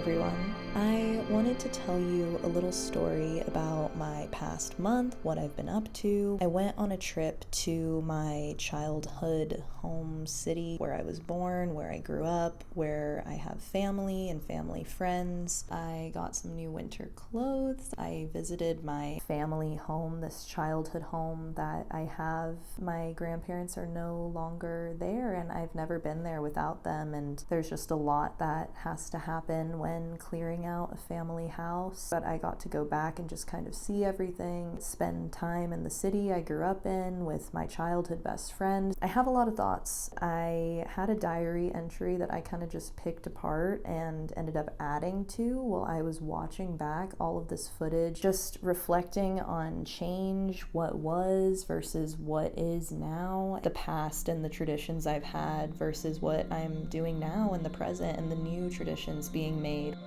everyone. I wanted to tell you a little story about my past month, what I've been up to. I went on a trip to my childhood home city where I was born, where I grew up, where I have family and family friends. I got some new winter clothes. I visited my family home, this childhood home that I have. My grandparents are no longer there, and I've never been there without them, and there's just a lot that has to happen when clearing out a family house. But I got to go back and just kind of see everything, spend time in the city I grew up in with my childhood best friend. I have a lot of thoughts. I had a diary entry that I kind of just picked apart and ended up adding to while I was watching back all of this footage, just reflecting on change, what was versus what is now, the past and the traditions I've had versus what I'm doing now in the present and the new traditions being made.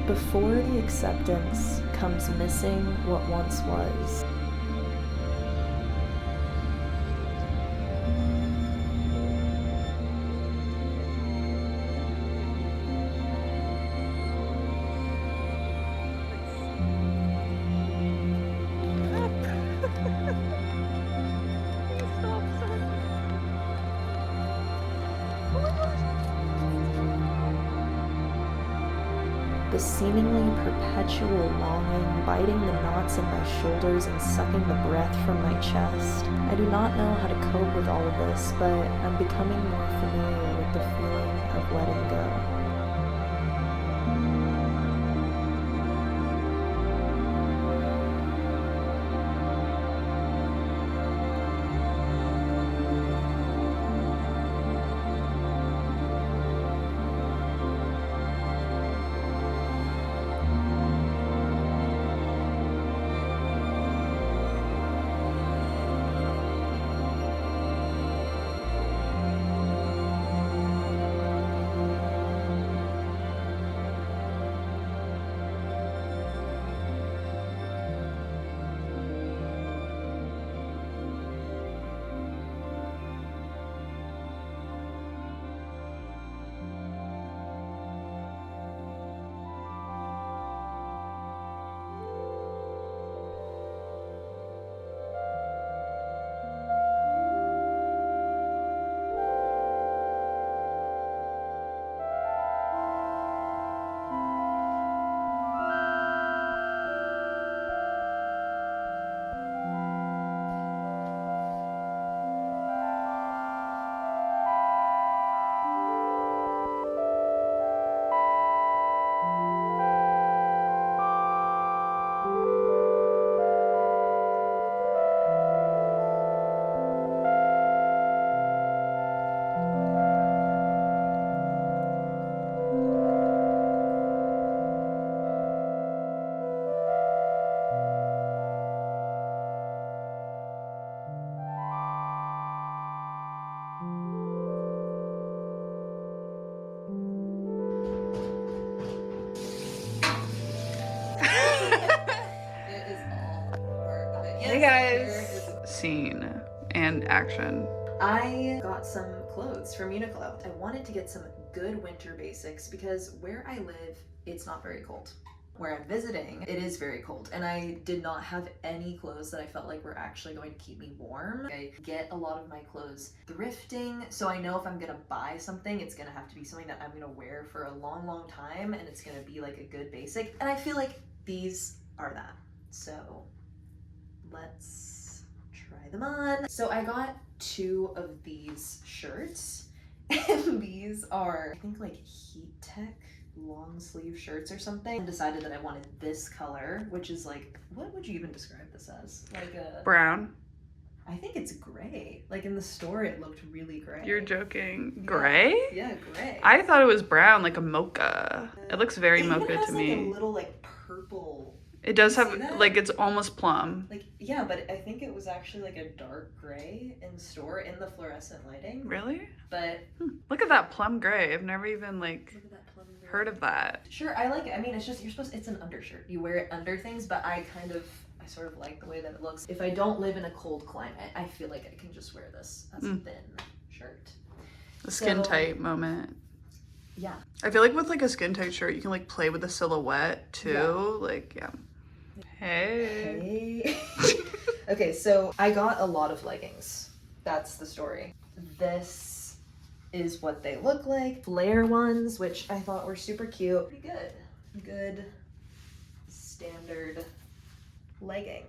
Before the acceptance comes missing what once was. The seemingly perpetual longing biting the knots in my shoulders and sucking the breath from my chest. I do not know how to cope with all of this, but I'm becoming more familiar with the feeling of letting go. Hey guys! Scene and action. I got some clothes from Uniqlo. I wanted to get some good winter basics because where I live, it's not very cold. where I'm visiting, it is very cold, and I did not have any clothes that I felt like were actually going to keep me warm. I get a lot of my clothes thrifting, so I know if I'm gonna buy something, it's gonna have to be something that I'm gonna wear for a long time, and it's gonna be like a good basic, and I feel like these are that. So let's try them on. So I got 2 of these shirts, and these are, I think, like heat tech long sleeve shirts or something. I decided that I wanted this color, which is like, what would you even describe this as? Like a brown. I think it's gray. Like in the store it looked really gray. You're joking. Gray? Yeah, gray. I thought it was brown, like a mocha. It looks very mocha to It me. even has like a little like purple. It does You have, see that? like, it's almost plum. Like, yeah, but I think it was actually like a dark gray in the store in the fluorescent lighting. Really? But Look at that plum gray. I've never even, like, look at that plum gray. heard of that. Sure, I like it. I mean, it's just, it's an undershirt. You wear it under things, but I sort of like the way that it looks. If I don't live in a cold climate, I feel like I can just wear this as a thin shirt. The skin tight moment. Yeah. I feel like with like a skin tight shirt, you can like play with the silhouette too. Yeah. Like, yeah. Hey. Okay, so I got a lot of leggings. That's the story. This is what they look like. Flare ones, which I thought were super cute. Pretty good. Good standard legging.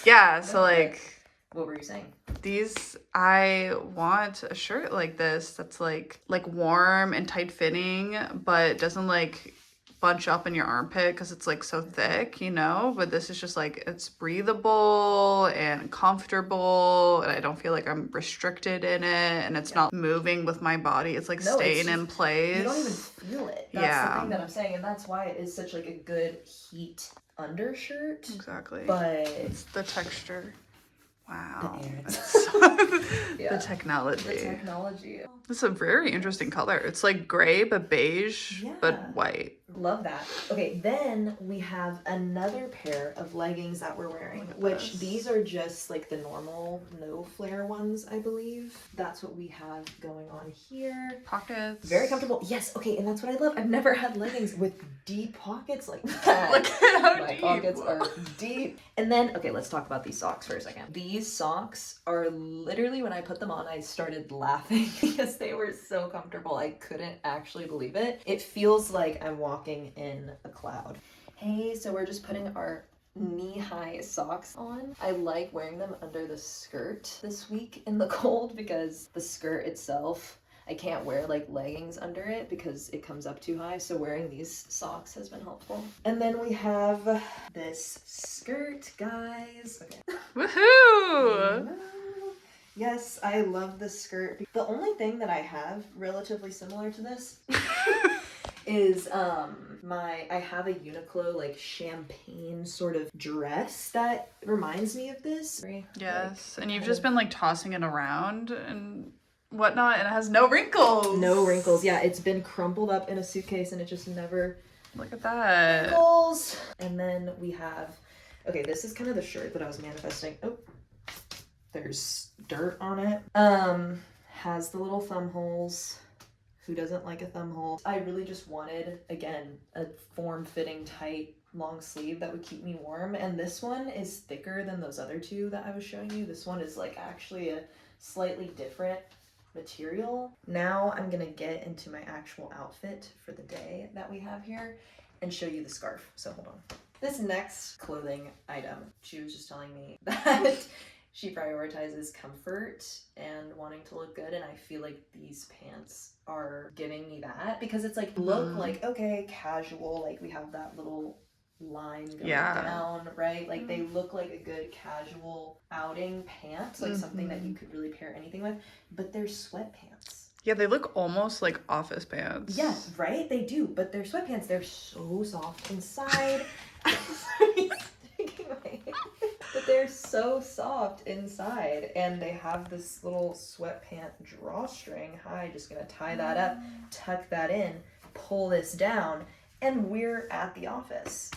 Yeah, so like What were you saying? these, I want a shirt like this that's like warm and tight fitting, but doesn't like bunch up in your armpit because it's like so thick, you know? But this is just like, it's breathable and comfortable, and I don't feel like I'm restricted in it, and it's not moving with my body. It's like staying in place. You don't even feel it. That's the thing that I'm saying, and that's why it is such like a good heat undershirt. Exactly. But it's the texture. Wow. Yeah. The technology. The technology. It's a very interesting color. It's like gray but beige, but white. Love that. Okay, then we have another pair of leggings that we're wearing, which these are just like the normal no flare ones, I believe. That's what we have going on here. Pockets. Very comfortable. Yes, okay, and that's what I love. I've never had leggings with deep pockets like that. Look at how My deep. pockets are deep. And then, okay, let's talk about these socks for a second. These socks are literally, when I put them on, I started laughing because they were so comfortable. I couldn't actually believe it. It feels like I'm walking in a cloud. Hey, so we're just putting our knee-high socks on. I like wearing them under the skirt this week in the cold because the skirt itself, I can't wear like leggings under it because it comes up too high, so wearing these socks has been helpful. And then we have this skirt, guys. Okay. Woohoo! Yes, I love this skirt. The only thing that I have relatively similar to this is I have a Uniqlo like champagne sort of dress that reminds me of this. Yes, and you've just been like tossing it around and whatnot, and it has no wrinkles. No wrinkles. Yeah, it's been crumpled up in a suitcase and it just never Look at that. wrinkles. And then we have, okay, this is kind of the shirt that I was manifesting. Oh, there's dirt on it. Has the little thumb holes. Who doesn't like a thumb hole? I really just wanted, again, a form-fitting, tight, long sleeve that would keep me warm. And this one is thicker than those other two that I was showing you. This one is like actually a slightly different material. Now I'm gonna get into my actual outfit for the day that we have here and show you the scarf. So hold on. This next clothing item, she was just telling me that she prioritizes comfort and wanting to look good, and I feel like these pants are giving me that because it's like look like, okay, casual, like we have that little line going down, right? Like they look like a good casual outing pants, like something that you could really pair anything with, but they're sweatpants. Yeah, they look almost like office pants. Yeah, right? They do, but they're sweatpants. They're so soft inside. But they're so soft inside, and they have this little sweatpant drawstring. Hi, just gonna tie that up, tuck that in, pull this down, and we're at the office.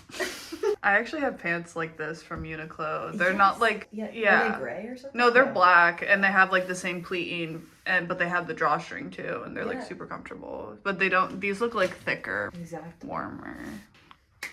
I actually have pants like this from Uniqlo. They're not like Are they gray or something? No, they're black, and they have like the same pleating, but they have the drawstring too, and they're like super comfortable. But they don't. These look like thicker, warmer.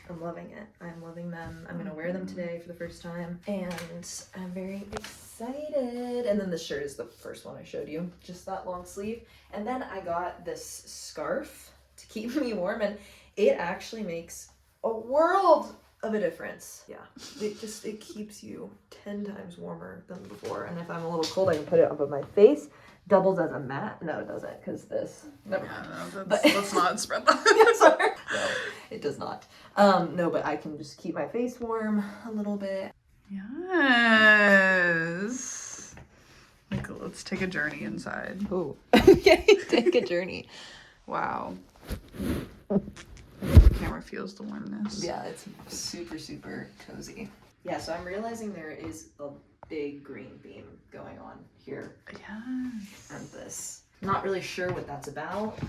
I'm loving it. I'm loving them. I'm gonna wear them today for the first time, and I'm very excited. And then this shirt is the first one I showed you, just that long sleeve. And then I got this scarf to keep me warm, and it actually makes a world of a difference. Yeah, it keeps you 10 times warmer than before. And if I'm a little cold, I can put it up on my face. Doubles as a mat. No, it doesn't, because this. Never mind. No, let's not spread that. Sorry. No, it does not. No, but I can just keep my face warm a little bit. Yes. Like, let's take a journey inside. Oh, okay. Take a journey. Wow. The camera feels the warmness. Yeah, it's super, super cozy. Yeah, so I'm realizing there is a big green theme going on here. Yes. And this. I'm not really sure what that's about.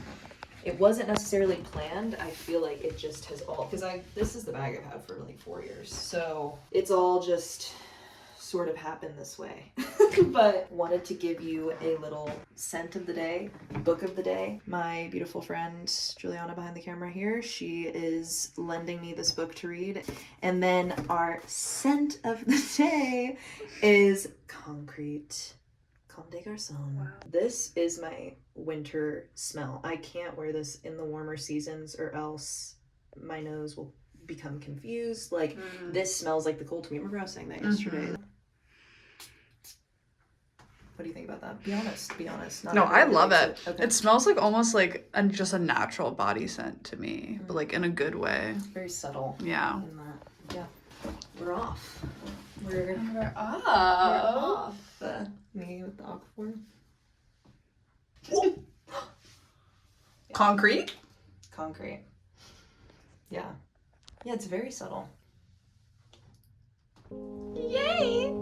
It wasn't necessarily planned. I feel like it just has all, because this is the bag I've had for like 4 years. So it's all just sort of happened this way. But wanted to give you a little scent of the day, book of the day. My beautiful friend Juliana behind the camera here, she is lending me this book to read. And then our scent of the day is Concrete. Comme des Garçons. Wow. This is my winter smell. I can't wear this in the warmer seasons or else my nose will become confused. Like, this smells like the cold to me. Remember I was saying that yesterday. What do you think about that? Be honest. Be honest. No, I love it. Okay. It smells like almost like just a natural body scent to me, but like in a good way. It's very subtle. Yeah. In that. Yeah. We're off. We're off. We're off. Me with the aquaform. Concrete? Concrete. Yeah. Yeah, it's very subtle. Yay!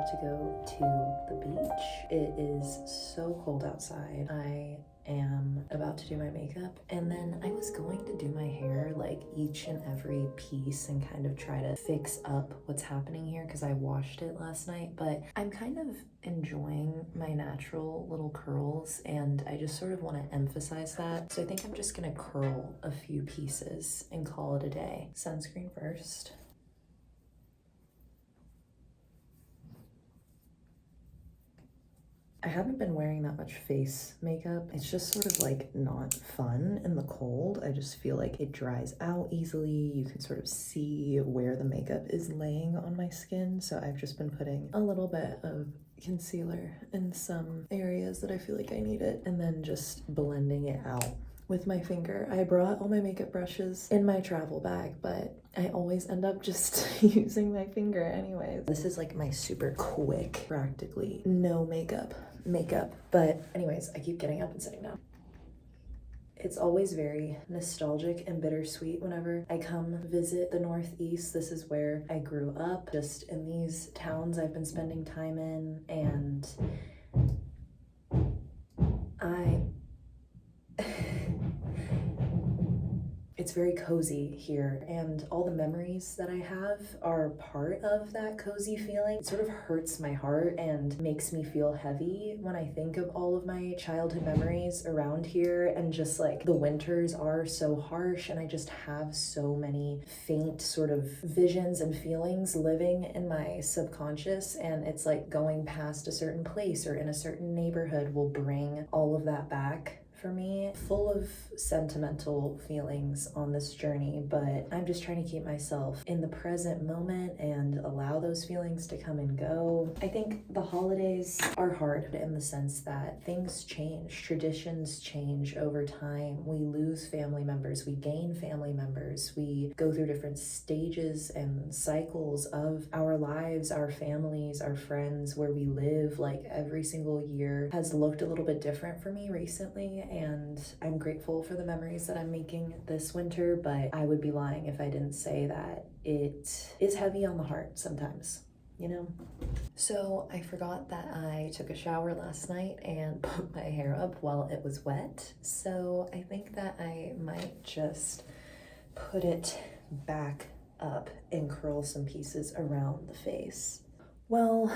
To go to the beach. It is so cold outside. I am about about to do my makeup, and then I was going to do my hair, like each and every piece, and kind of try to fix up what's happening here because I washed it last night, but I'm kind of enjoying my natural little curls, and I just sort of want to emphasize that. So I think I'm just gonna curl a few pieces and call it a day. Sunscreen first. I haven't been wearing that much face makeup. It's just sort of like not fun in the cold. I just feel like it dries out easily. You can sort of see where the makeup is laying on my skin. So I've just been putting a little bit of concealer in some areas that I feel like I need it, and then just blending it out with my finger. I brought all my makeup brushes in my travel bag, but I always end up just using my finger anyways. This is like my super quick, practically no makeup. But anyways, I keep getting up and sitting down. It's always very nostalgic and bittersweet whenever I come visit the Northeast. This is where I grew up, just in these towns I've been spending time in, and it's very cozy here, and all the memories that I have are part of that cozy feeling. It sort of hurts my heart and makes me feel heavy when I think of all of my childhood memories around here, and just like the winters are so harsh, and I just have so many faint sort of visions and feelings living in my subconscious, and it's like going past a certain place or in a certain neighborhood will bring all of that back for me. Full of sentimental feelings on this journey, but I'm just trying to keep myself in the present moment and allow those feelings to come and go. I think the holidays are hard in the sense that things change, traditions change over time. We lose family members, we gain family members, we go through different stages and cycles of our lives, our families, our friends, where we live. Like every single year has looked a little bit different for me recently, and I'm grateful for the memories that I'm making this winter, but I would be lying if I didn't say that it is heavy on the heart sometimes, you know? So I forgot that I took a shower last night and put my hair up while it was wet, so I think that I might just put it back up and curl some pieces around the face. Well,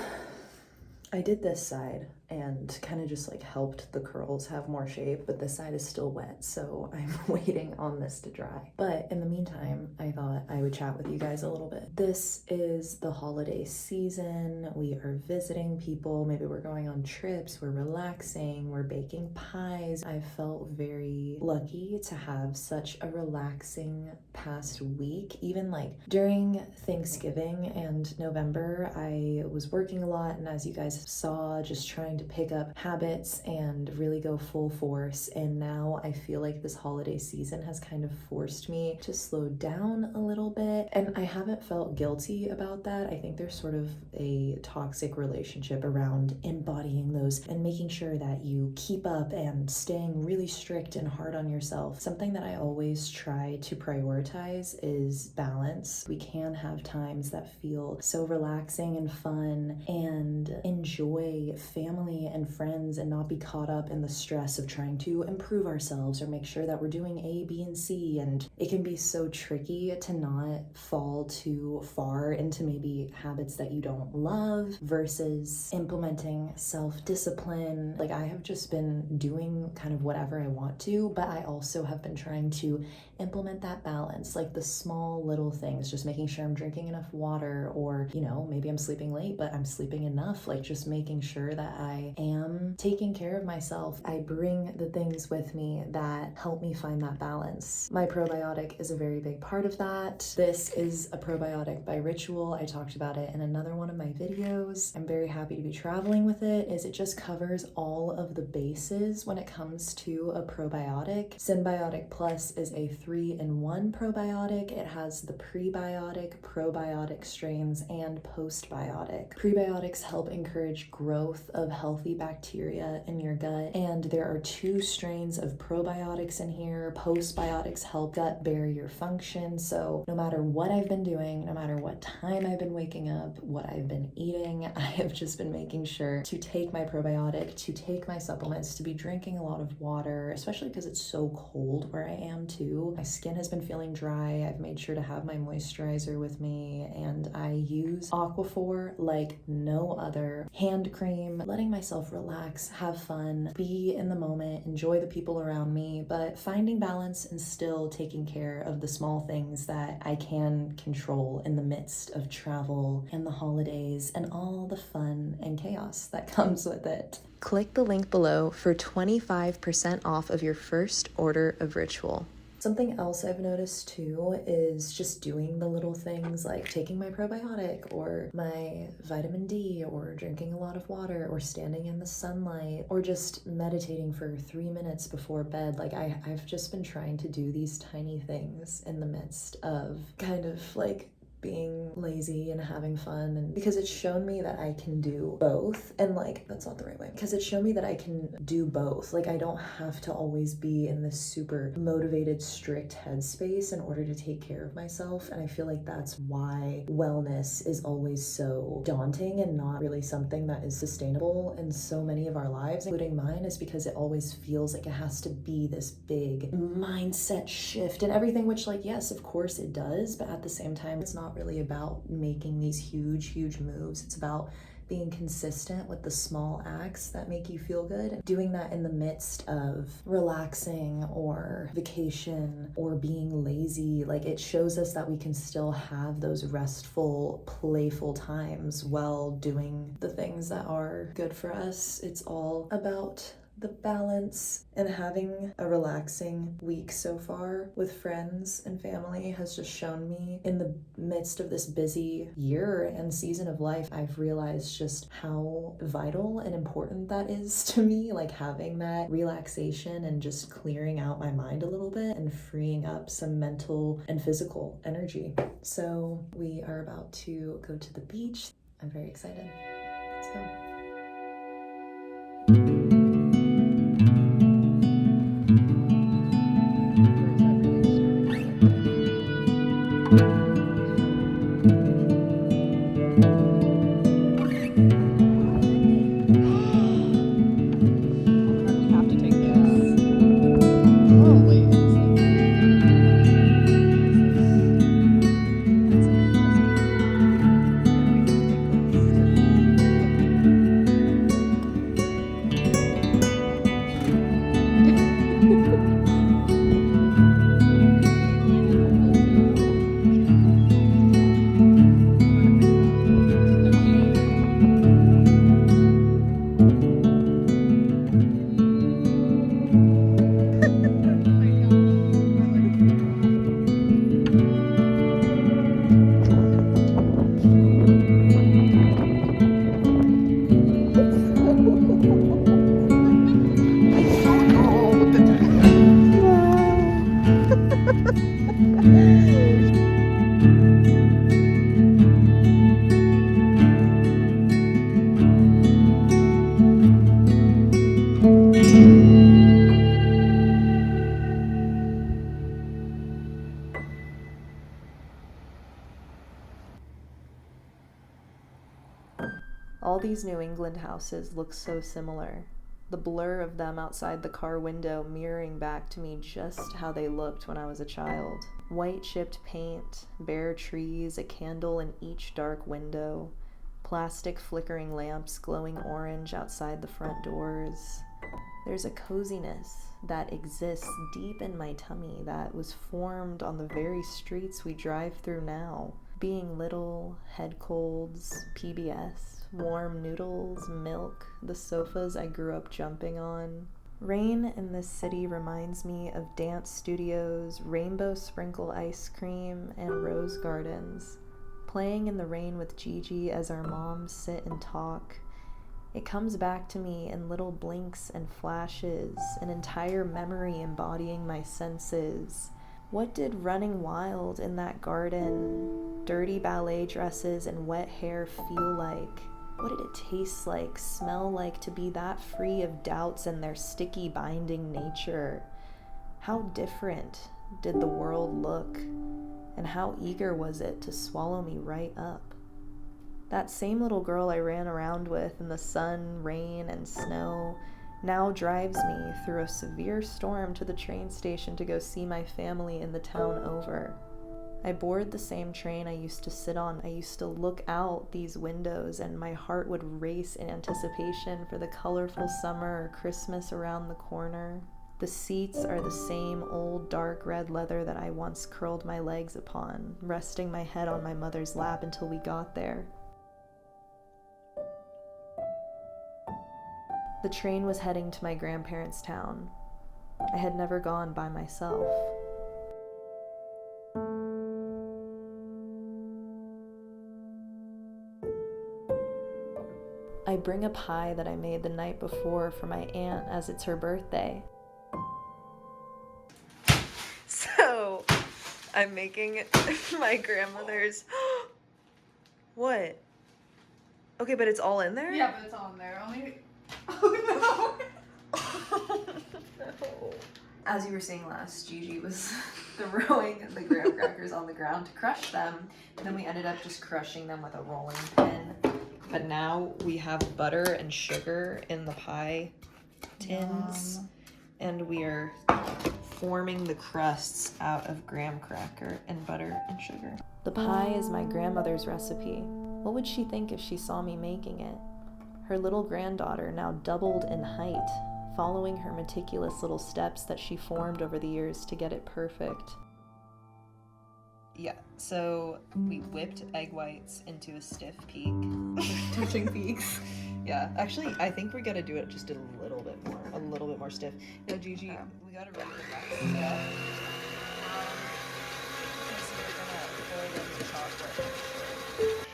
I did this side and kind of just like helped the curls have more shape, but this side is still wet, so I'm waiting on this to dry. But in the meantime, I thought I would chat with you guys a little bit. This is the holiday season. We are visiting people. Maybe we're going on trips, we're relaxing, we're baking pies. I felt very lucky to have such a relaxing past week. Even like during Thanksgiving and November, I was working a lot, and as you guys saw, just trying to pick up habits and really go full force. And now I feel like this holiday season has kind of forced me to slow down a little bit, and I haven't felt guilty about that. I think there's sort of a toxic relationship around embodying those and making sure that you keep up and staying really strict and hard on yourself. Something that I always try to prioritize is balance. We can have times that feel so relaxing and fun and enjoy family and friends and not be caught up in the stress of trying to improve ourselves or make sure that we're doing A, B, and C. And it can be so tricky to not fall too far into maybe habits that you don't love versus implementing self-discipline. Like I have just been doing kind of whatever I want to, but I also have been trying to implement that balance, like the small little things, just making sure I'm drinking enough water, or, you know, maybe I'm sleeping late, but I'm sleeping enough. Like just making sure that I am taking care of myself. I bring the things with me that help me find that balance. My probiotic is a very big part of that. This is a probiotic by Ritual. I talked about it in another one of my videos. I'm very happy to be traveling with it, as it just covers all of the bases when it comes to a probiotic. Symbiotic Plus is a 3-in-1 probiotic. It has the prebiotic, probiotic strains, and postbiotic. Prebiotics help encourage growth of healthy bacteria in your gut. And there are 2 strains of probiotics in here. Postbiotics help gut barrier function. So no matter what I've been doing, no matter what time I've been waking up, what I've been eating, I have just been making sure to take my probiotic, to take my supplements, to be drinking a lot of water, especially because it's so cold where I am too. My skin has been feeling dry. I've made sure to have my moisturizer with me, and I use Aquaphor like no other. Hand cream, letting myself relax, have fun, be in the moment, enjoy the people around me, but finding balance and still taking care of the small things that I can control in the midst of travel and the holidays and all the fun and chaos that comes with it. Click the link below for 25% off of your first order of Ritual. Something else I've noticed too is just doing the little things like taking my probiotic or my vitamin D or drinking a lot of water or standing in the sunlight or just meditating for 3 minutes before bed. Like I've just been trying to do these tiny things in the midst of kind of like being lazy and having fun, and because it's shown me that I can do both. And like, that's not the right way, because it's shown me that I can do both. Like I don't have to always be in this super motivated, strict headspace in order to take care of myself. And I feel like that's why wellness is always so daunting and not really something that is sustainable in so many of our lives, including mine, is because it always feels like it has to be this big mindset shift and everything, which like, yes, of course it does, but at the same time, it's not really about making these huge moves. It's about being consistent with the small acts that make you feel good. Doing that in the midst of relaxing or vacation or being lazy, like it shows us that we can still have those restful, playful times while doing the things that are good for us. It's all about the balance, and having a relaxing week so far with friends and family has just shown me, in the midst of this busy year and season of life, I've realized just how vital and important that is to me, like having that relaxation and just clearing out my mind a little bit and freeing up some mental and physical energy. So we are about to go to the beach. I'm very excited. Let's go. All these New England houses look so similar. The blur of them outside the car window mirroring back to me just how they looked when I was a child. White chipped paint, bare trees, a candle in each dark window, plastic flickering lamps glowing orange outside the front doors. There's a coziness that exists deep in my tummy that was formed on the very streets we drive through now. Being little, head colds, PBS, warm noodles, milk, the sofas I grew up jumping on. Rain in this city reminds me of dance studios, rainbow sprinkle ice cream, and rose gardens. Playing in the rain with Gigi as our moms sit and talk. It comes back to me in little blinks and flashes, an entire memory embodying my senses. What did running wild in that garden, dirty ballet dresses and wet hair feel like? What did it taste like, smell like, to be that free of doubts and their sticky binding nature? How different did the world look, and how eager was it to swallow me right up? That same little girl I ran around with in the sun, rain, and snow now drives me through a severe storm to the train station to go see my family in the town over. I board the same train I used to sit on. I used to look out these windows and my heart would race in anticipation for the colorful summer or Christmas around the corner. The seats are the same old dark red leather that I once curled my legs upon, resting my head on my mother's lap until we got there. The train was heading to my grandparents' town. I had never gone by myself. I bring a pie that I made the night before for my aunt as it's her birthday. So, I'm making my grandmother's... What? Okay, but it's all in there? Yeah, but it's all in there. Only... Oh, no. Oh, no. As you were saying last, Gigi was throwing the graham crackers on the ground to crush them. Then we ended up just crushing them with a rolling pin. But now we have butter and sugar in the pie tins. Yum. And we are forming the crusts out of graham cracker and butter and sugar. The pie is my grandmother's recipe. What would she think if she saw me making it? Her little granddaughter, now doubled in height, following her meticulous little steps that she formed over the years to get it perfect. Yeah, so we whipped egg whites into a stiff peak. Touching peaks. Yeah, actually, I think we gotta do it just a little bit more stiff. No, Gigi, we gotta ready the rest of that. Because we're gonna pour it into chocolate.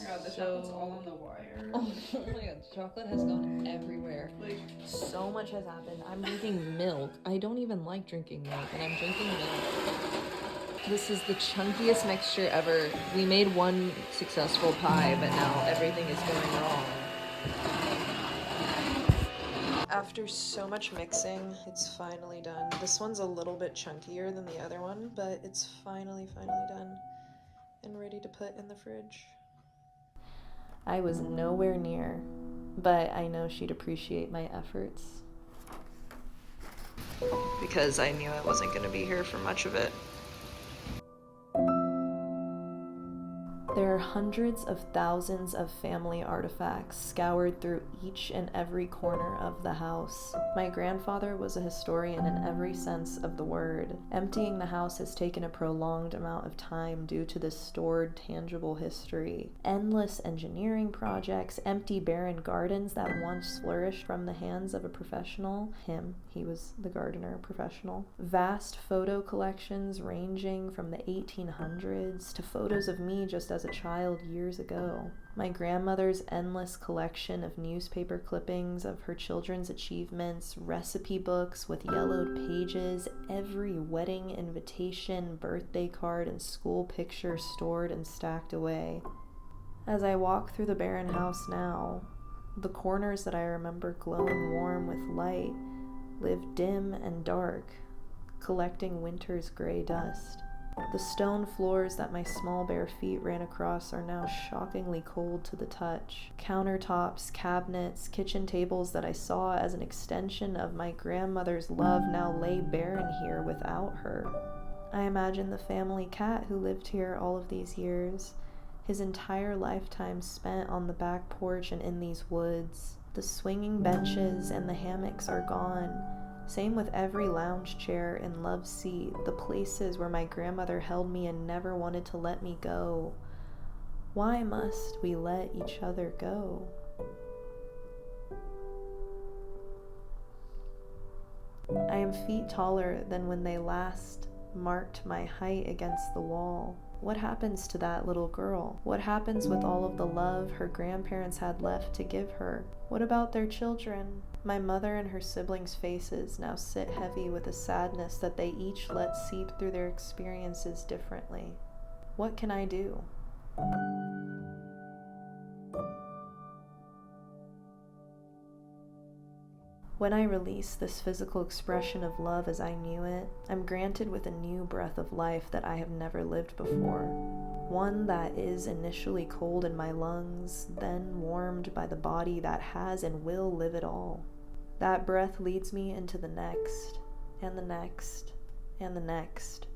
God, the chocolate's all on the wire. Oh my god, chocolate has gone everywhere. Like, So much has happened. I'm drinking milk. I don't even like drinking milk, and I'm drinking milk. This is the chunkiest mixture ever. We made one successful pie, but now everything is going wrong. After so much mixing, it's finally done. This one's a little bit chunkier than the other one, but it's finally done and ready to put in the fridge. I was nowhere near, but I know she'd appreciate my efforts. Because I knew I wasn't going to be here for much of it. There are hundreds of thousands of family artifacts scoured through each and every corner of the house. My grandfather was a historian in every sense of the word. Emptying the house has taken a prolonged amount of time due to this stored, tangible history. Endless engineering projects, empty barren gardens that once flourished from the hands of a professional. He was the gardener professional. Vast photo collections ranging from the 1800s to photos of me just as a child years ago. My grandmother's endless collection of newspaper clippings of her children's achievements, recipe books with yellowed pages, every wedding invitation, birthday card, and school picture stored and stacked away. As I walk through the barren house now, the corners that I remember glowing warm with light live dim and dark, collecting winter's gray dust. The stone floors that my small bare feet ran across are now shockingly cold to the touch. Countertops, cabinets, kitchen tables that I saw as an extension of my grandmother's love now lay barren here without her. I imagine the family cat who lived here all of these years, his entire lifetime spent on the back porch and in these woods. The swinging benches and the hammocks are gone. Same with every lounge chair and love seat, the places where my grandmother held me and never wanted to let me go. Why must we let each other go? I am feet taller than when they last marked my height against the wall. What happens to that little girl? What happens with all of the love her grandparents had left to give her? What about their children? My mother and her siblings' faces now sit heavy with a sadness that they each let seep through their experiences differently. What can I do? When I release this physical expression of love as I knew it, I'm granted with a new breath of life that I have never lived before. One that is initially cold in my lungs, then warmed by the body that has and will live it all. That breath leads me into the next, and the next, and the next,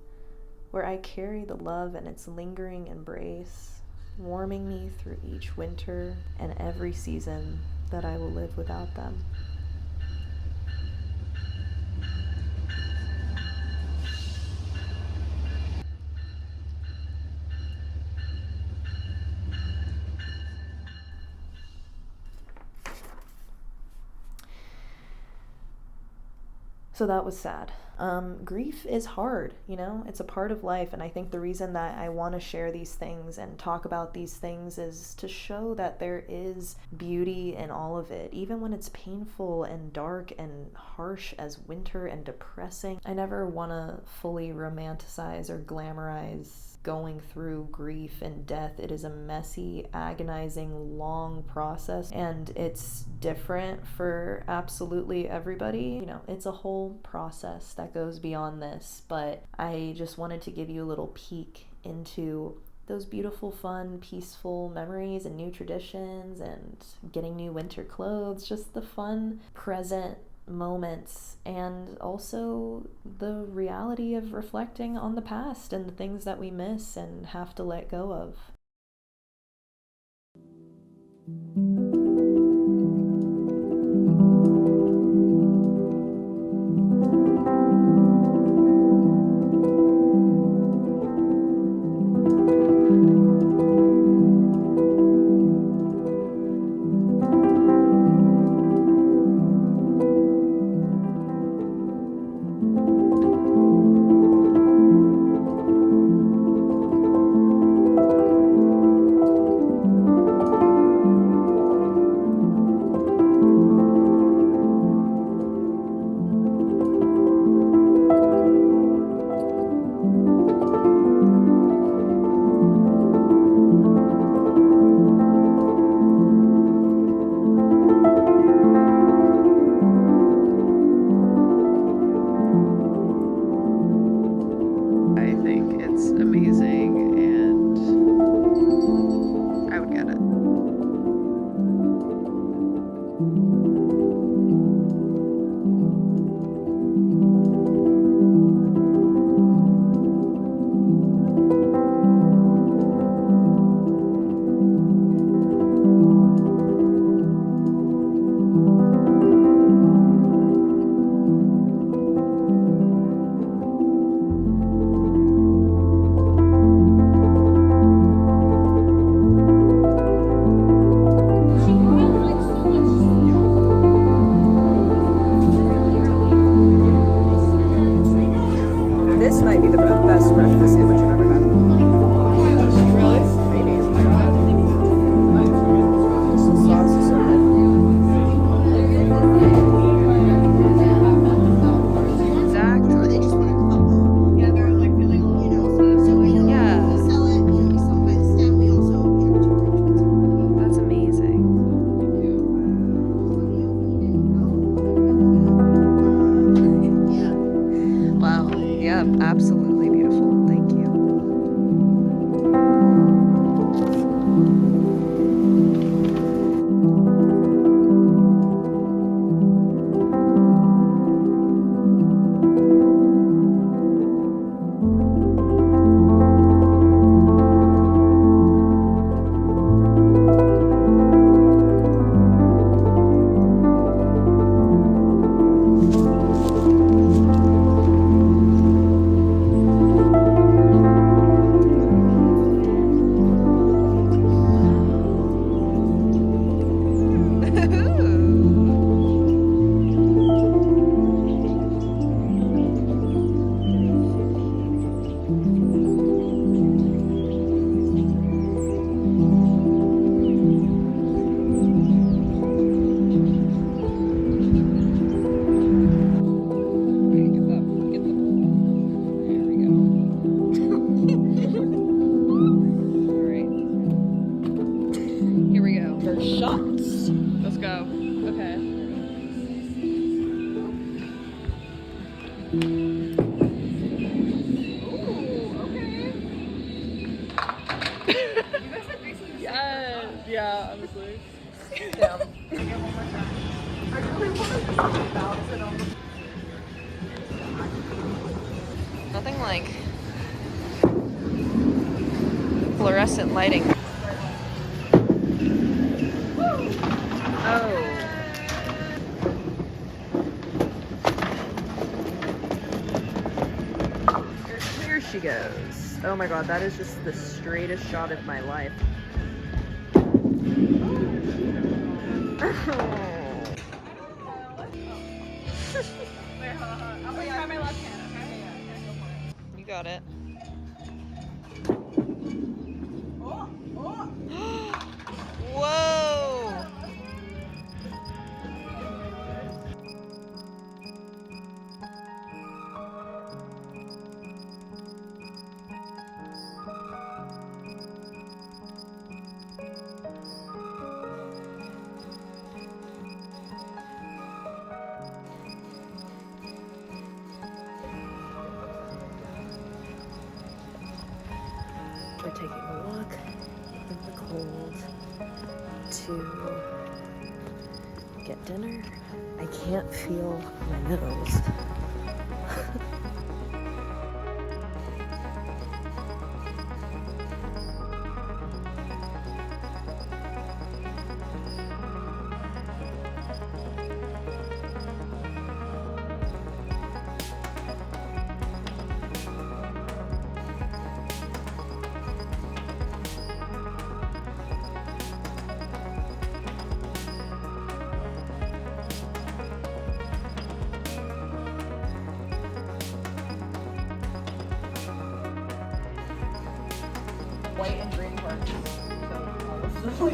where I carry the love and its lingering embrace, warming me through each winter and every season that I will live without them. So that was sad. Grief is hard, it's a part of life. And I think the reason that I want to share these things and talk about these things is to show that there is beauty in all of it, even when it's painful and dark and harsh as winter and depressing. I never want to fully romanticize or glamorize going through grief and death. It is a messy, agonizing, long process, and it's different for absolutely everybody. It's a whole process that goes beyond this, but I just wanted to give you a little peek into those beautiful, fun, peaceful memories and new traditions and getting new winter clothes, just the fun, present moments, and also the reality of reflecting on the past and the things that we miss and have to let go of. This might be the best breakfast sandwich I've ever had. Really? Maybe. The sauce is so good. Exactly. They just want a couple. Yeah, they're like feeling a little So we don't Yeah. sell it. We sell it by the stem. We also do arrangements. That's amazing. Yeah. Wow. Yeah, absolutely beautiful. Thank you. Yes. Yeah, honestly. Nothing like fluorescent lighting. Oh. Here she goes. Oh my god, that is just the straightest shot of my life. You got it. Whoa! We're taking a walk in the cold to get dinner. I can't feel my nose. White and green parts. So,